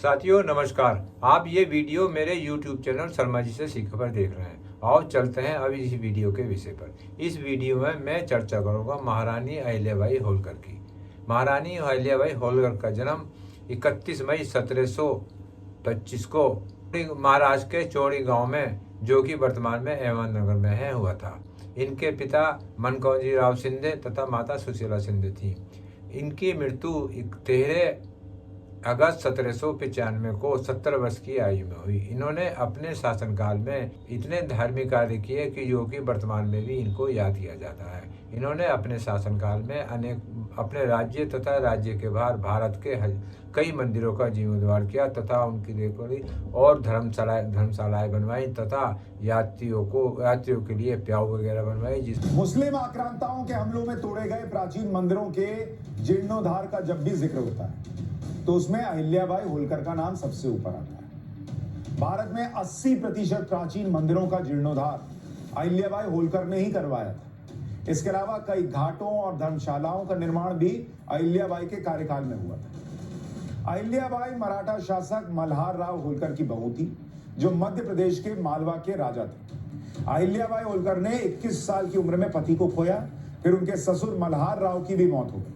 साथियों नमस्कार। आप ये वीडियो मेरे YouTube चैनल शर्मा जी से सीख पर देख रहे हैं। आओ चलते हैं अब इस वीडियो के विषय पर। इस वीडियो में मैं चर्चा करूंगा महारानी अहिल्याबाई होलकर की। महारानी अहिल्याबाई होलकर का जन्म 31 मई 1725 को महाराष्ट्र के चौड़ी गांव में, जो कि वर्तमान में अहमदनगर में है, हुआ था। इनके पिता मनकौजी राव शिंदे तथा माता सुशीला शिंदे थी। इनकी मृत्यु 13 अगस्त 1795 को 70 वर्ष की आयु में हुई। इन्होंने अपने शासनकाल में इतने धार्मिक कार्य किए कि जो कि वर्तमान में भी इनको याद किया जाता है। इन्होंने अपने शासनकाल में अपने राज्य तथा राज्य के बाहर भारत के कई मंदिरों का जीर्णोद्धार किया तथा उनकी देखभाल और धर्मशालाएं बनवाई तथा यात्रियों के लिए प्याऊ वगैरह बनवाई। मुस्लिम आक्रांताओं के हमलों में तोड़े गए प्राचीन मंदिरों के जीर्णोद्धार का जब भी जिक्र होता है तो उसमें अहिल्याबाई होलकर का नाम सबसे ऊपर आता है। भारत में 80% प्राचीन मंदिरों का जीर्णोद्धार अहिल्याबाई होलकर ने ही करवाया था। इसके अलावा कई घाटों और धर्मशालाओं का निर्माण भी अहिल्याबाई के कार्यकाल में हुआ था। अहिल्याबाई मराठा शासक मल्हार राव होलकर की बहू थी, जो मध्य प्रदेश के मालवा के राजा थे। अहिल्याबाई होलकर ने 21 साल की उम्र में पति को खोया, फिर उनके ससुर मल्हार राव की भी मौत हो गई।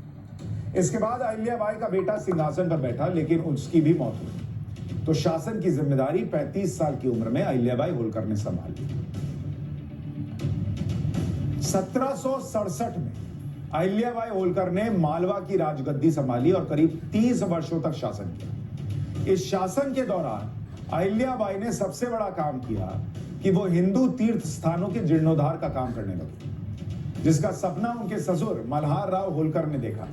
इसके बाद अहिल्याबाई का बेटा सिंहासन पर बैठा, लेकिन उसकी भी मौत हुई। तो शासन की जिम्मेदारी 35 साल की उम्र में अहिल्याबाई होलकर ने संभाली। 1767 में अहिल्याबाई होलकर ने मालवा की राजगद्दी संभाली और करीब 30 वर्षों तक शासन किया। इस शासन के दौरान अहिल्याबाई ने सबसे बड़ा काम किया कि वो हिंदू तीर्थ स्थानों के जीर्णोद्धार का काम करने लगे, जिसका सपना उनके ससुर मल्हार राव होलकर ने देखा।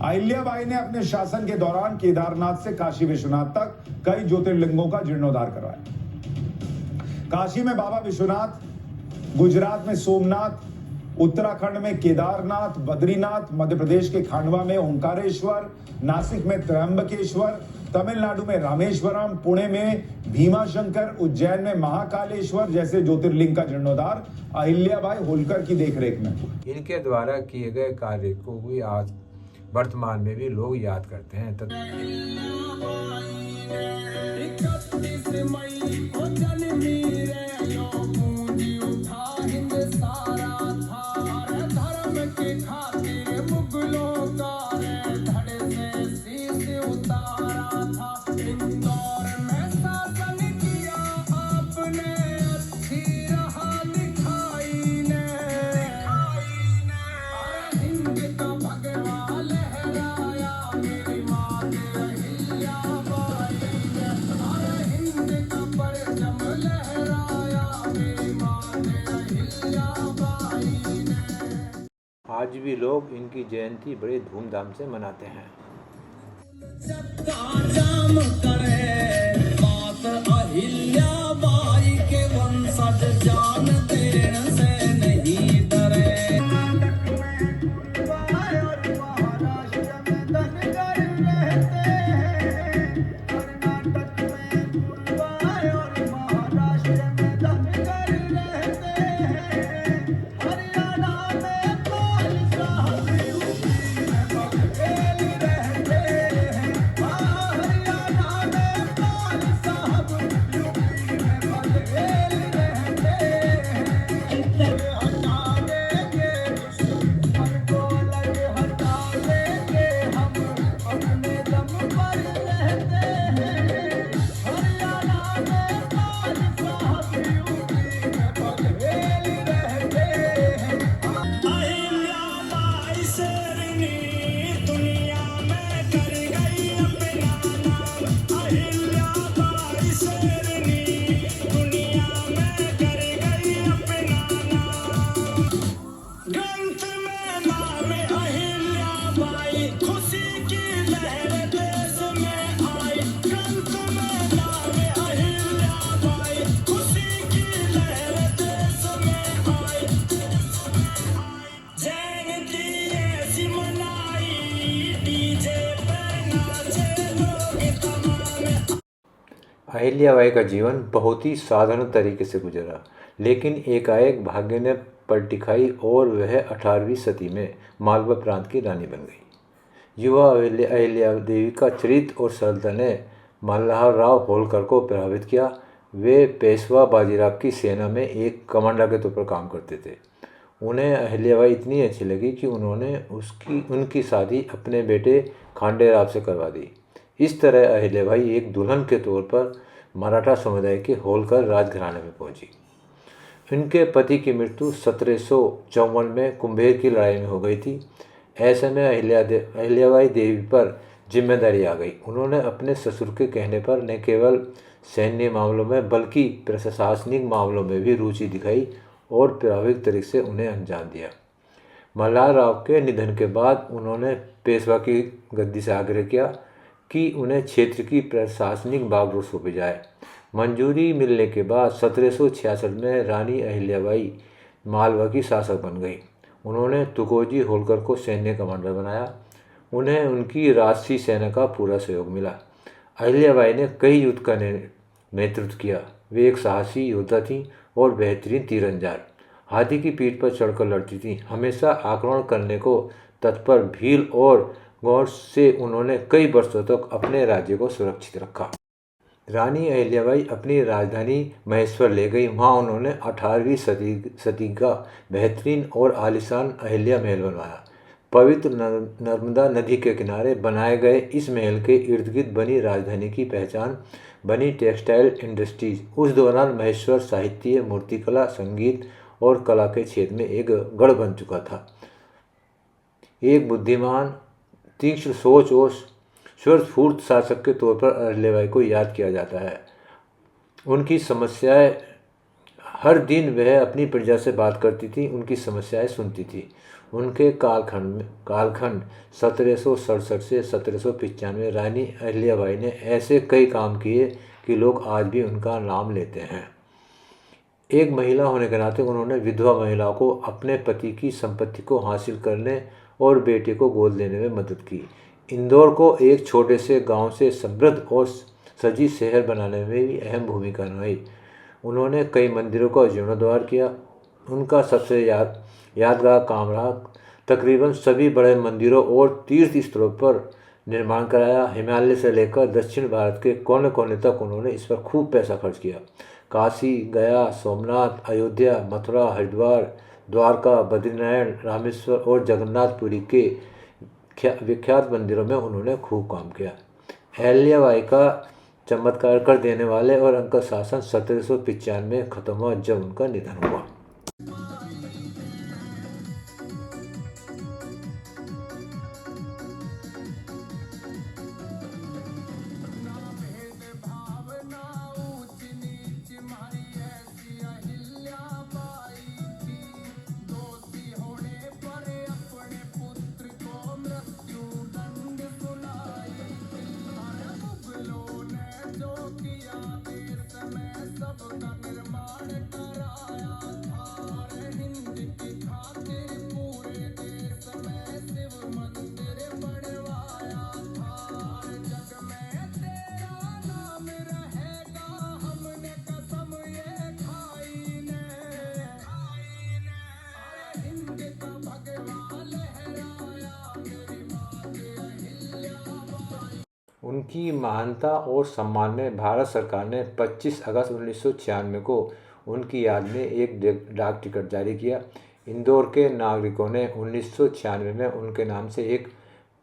अहिल्याबाई ने अपने शासन के दौरान केदारनाथ से काशी विश्वनाथ तक कई ज्योतिर्लिंगों का जीर्णोद्धार करवाया। काशी में बाबा विश्वनाथ, गुजरात में सोमनाथ, उत्तराखंड में केदारनाथ, बद्रीनाथ, मध्य प्रदेश के खांडवा में ओंकारेश्वर, नासिक में त्र्यंबकेश्वर, तमिलनाडु में रामेश्वरम, पुणे में भीमाशंकर, उज्जैन में महाकालेश्वर जैसे ज्योतिर्लिंग का जीर्णोद्धार अहिल्याबाई होलकर की देखरेख में हुआ। इनके द्वारा किए गए कार्य को भी आज वर्तमान में भी लोग याद करते हैं। आज भी लोग इनकी जयंती बड़े धूमधाम से मनाते हैं। अहिल्याबाई के वंशज जान देने से नहीं डरे। अहिल्याबाई का जीवन बहुत ही साधारण तरीके से गुजरा, लेकिन एकाएक भाग्य ने पलटी खाई और वह 18वीं सदी में मालवा प्रांत की रानी बन गई। युवा अहिल्या देवी का चरित्र और सरलता ने मल्हारराव होलकर को प्रभावित किया। वे पेशवा बाजीराव की सेना में एक कमांडर के तौर पर काम करते थे। उन्हें अहिल्याबाई इतनी अच्छी लगी कि उन्होंने उनकी शादी अपने बेटे खांडेराव से करवा दी। इस तरह अहिल्याबाई एक दुल्हन के तौर पर मराठा समुदाय के होलकर राजघराने में पहुंची। उनके पति की मृत्यु 1754 में कुंभेर की लड़ाई में हो गई थी। ऐसे में अहिल्याबाई देवी पर जिम्मेदारी आ गई। उन्होंने अपने ससुर के कहने पर न केवल सैन्य मामलों में बल्कि प्रशासनिक मामलों में भी रुचि दिखाई और प्रभावित तरीके से उन्हें अंजाम दिया। मल्हारराव के निधन के बाद उन्होंने पेशवा की गद्दी से आग्रह किया कि उन्हें क्षेत्र की प्रशासनिक बागडोर सौंपी जाए। मंजूरी मिलने के बाद 1766 में रानी अहिल्याबाई मालवा की शासक बन गई। उन्होंने तुकोजी होलकर को सैन्य कमांडर बनाया। उन्हें उनकी राष्ट्रीय सेना का पूरा सहयोग मिला। अहिल्याबाई ने कई युद्ध का नेतृत्व किया। वे एक साहसी योद्धा थीं और बेहतरीन तीरंदाज। हाथी की पीठ पर चढ़कर लड़ती थीं। हमेशा आक्रमण करने को तत्पर भील और गौर से उन्होंने कई वर्षों तक अपने राज्य को सुरक्षित रखा। रानी अहिल्याबाई अपनी राजधानी महेश्वर ले गई। वहाँ उन्होंने 18वीं सदी का बेहतरीन और आलीशान अहिल्या महल बनवाया। पवित्र नर्मदा नदी के किनारे बनाए गए इस महल के इर्द गिर्द बनी राजधानी की पहचान बनी टेक्सटाइल इंडस्ट्रीज। उस दौरान महेश्वर साहित्य, मूर्तिकला, संगीत और कला के क्षेत्र में एक गढ़ बन चुका था। एक बुद्धिमान, तीक्ष्ण सोच और स्फूर्त शासक के तौर पर अहिल्याबाई को याद किया जाता है। उनकी समस्याएं हर दिन वह अपनी प्रजा से बात करती थी, उनकी समस्याएं सुनती थी। उनके कालखंड 1767 से 1795 में रानी अहिल्याबाई ने ऐसे कई काम किए कि लोग आज भी उनका नाम लेते हैं। एक महिला होने के नाते उन्होंने विधवा महिलाओं को अपने पति की संपत्ति को हासिल करने और बेटे को गोद लेने में मदद की। इंदौर को एक छोटे से गांव से समृद्ध और सजी शहर बनाने में भी अहम भूमिका निभाई। उन्होंने कई मंदिरों का जीर्णोद्धार किया। उनका सबसे यादगार काम रहा तकरीबन सभी बड़े मंदिरों और तीर्थ स्थलों पर निर्माण कराया। हिमालय से लेकर दक्षिण भारत के कोने कोने तक उन्होंने इस पर खूब पैसा खर्च किया। काशी, गया, सोमनाथ, अयोध्या, मथुरा, हरिद्वार, द्वारका, बद्रीनारायण, रामेश्वर और जगन्नाथपुरी के विख्यात मंदिरों में उन्होंने खूब काम किया। अहिल्याबाई का चमत्कार कर देने वाले और उनका शासन 1795 में खत्म हुआ जब उनका निधन हुआ। उनकी महानता और सम्मान में भारत सरकार ने 25 अगस्त 1996 को उनकी याद में एक डाक टिकट जारी किया। इंदौर के नागरिकों ने 1996 में उनके नाम से एक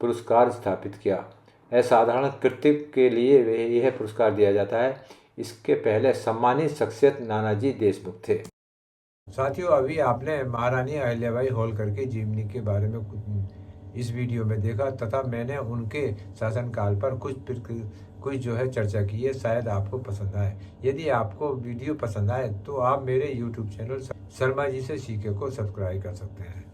पुरस्कार स्थापित किया। असाधारण कृत्य के लिए यह पुरस्कार दिया जाता है। इसके पहले सम्मानित शख्सियत नानाजी देशमुख थे। साथियों, अभी आपने महारानी अहिल्याबाई होलकर की जीवनी के बारे में इस वीडियो में देखा तथा मैंने उनके शासनकाल पर कुछ जो है चर्चा की है। शायद आपको पसंद आए। यदि आपको वीडियो पसंद आए तो आप मेरे YouTube चैनल शर्मा जी से सीखे को सब्सक्राइब कर सकते हैं।